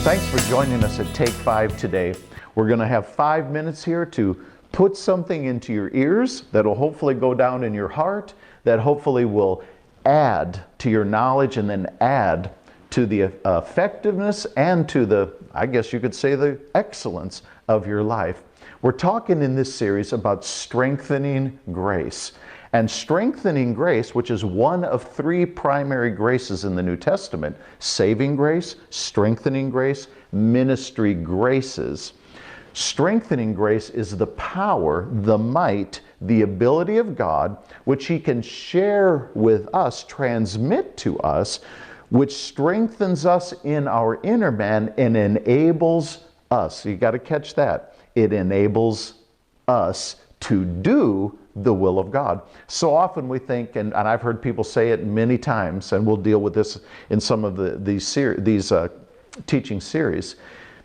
Thanks for joining us at Take 5 today. We're going to have 5 minutes here to put something into your ears that will hopefully go down in your heart, that hopefully will add to your knowledge and then add to the effectiveness and to the, I guess you could say, the excellence of your life. We're talking in this series about strengthening grace. And strengthening grace, which is one of 3 primary graces in the New Testament: saving grace, strengthening grace, ministry graces. Strengthening grace is the power, the might, the ability of God, which He can share with us, transmit to us, which strengthens us in our inner man and enables us. You got to catch that. It enables us to do the will of God. So often we think, and I've heard people say it many times, and we'll deal with this in some of these teaching series.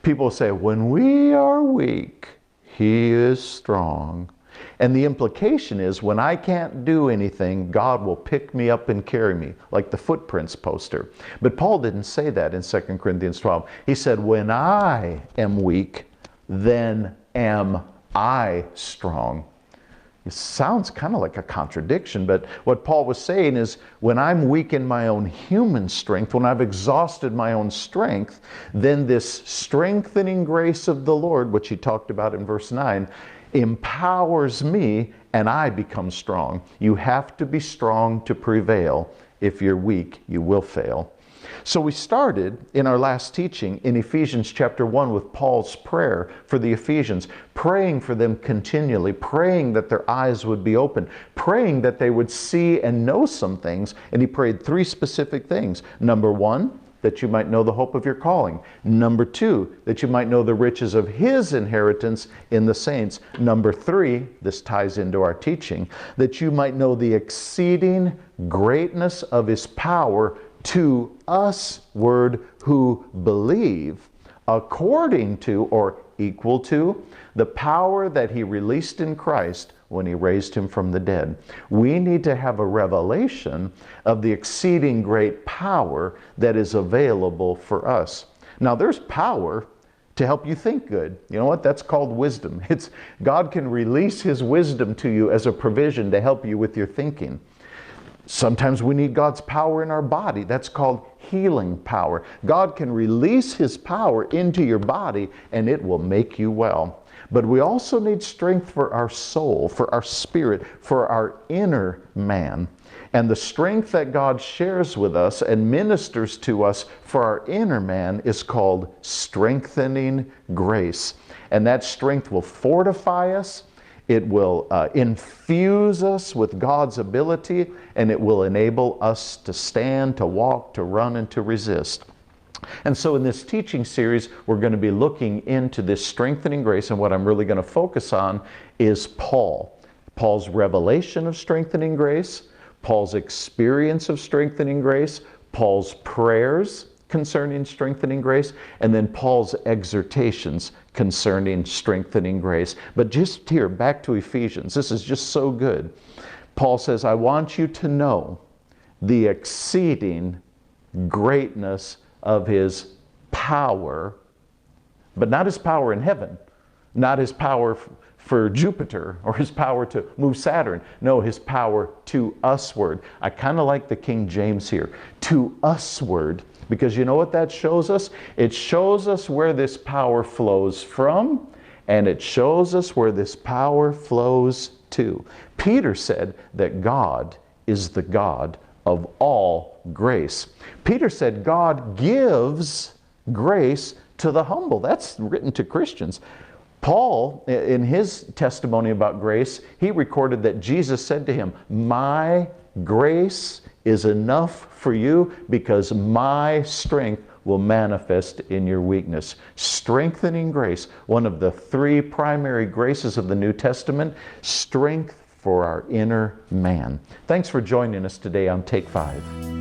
People say, when we are weak, He is strong. And the implication is, when I can't do anything, God will pick me up and carry me, like the footprints poster. But Paul didn't say that in 2 Corinthians 12. He said, when I am weak, then am I strong. It sounds kind of like a contradiction, but what Paul was saying is, when I'm weak in my own human strength, when I've exhausted my own strength, then this strengthening grace of the Lord, which he talked about in verse 9, empowers me and I become strong. You have to be strong to prevail. If you're weak, you will fail. So we started in our last teaching in Ephesians chapter 1 with Paul's prayer for the Ephesians, praying for them continually, praying that their eyes would be open, praying that they would see and know some things. And he prayed 3 specific things. Number 1, that you might know the hope of your calling. Number 2, that you might know the riches of His inheritance in the saints. Number 3, this ties into our teaching, that you might know the exceeding greatness of His power to us, who believe, according to or equal to the power that He released in Christ when He raised Him from the dead. We need to have a revelation of the exceeding great power that is available for us. Now, there's power to help you think good. You know what? That's called wisdom. God can release His wisdom to you as a provision to help you with your thinking. Sometimes we need God's power in our body. That's called healing power. God can release His power into your body and it will make you well. But we also need strength for our soul, for our spirit, for our inner man. And the strength that God shares with us and ministers to us for our inner man is called strengthening grace. And that strength will fortify us. It will infuse us with God's ability, and it will enable us to stand, to walk, to run, and to resist. And so in this teaching series, we're going to be looking into this strengthening grace, and what I'm really going to focus on is Paul's revelation of strengthening grace, Paul's experience of strengthening grace, Paul's prayers concerning strengthening grace, and then Paul's exhortations concerning strengthening grace. But just here, back to Ephesians, this is just so good. Paul says, I want you to know the exceeding greatness of His power, but not His power in heaven, not His power for Jupiter or His power to move Saturn. No, His power to usward. I kind of like the King James here, to usward. Because you know what that shows us? It shows us where this power flows from, and it shows us where this power flows to. Peter said that God is the God of all grace. Peter said God gives grace to the humble. That's written to Christians. Paul, in his testimony about grace, he recorded that Jesus said to him, my grace is enough for you because my strength will manifest in your weakness. Strengthening grace, one of the 3 primary graces of the New Testament, strength for our inner man. Thanks for joining us today on Take 5.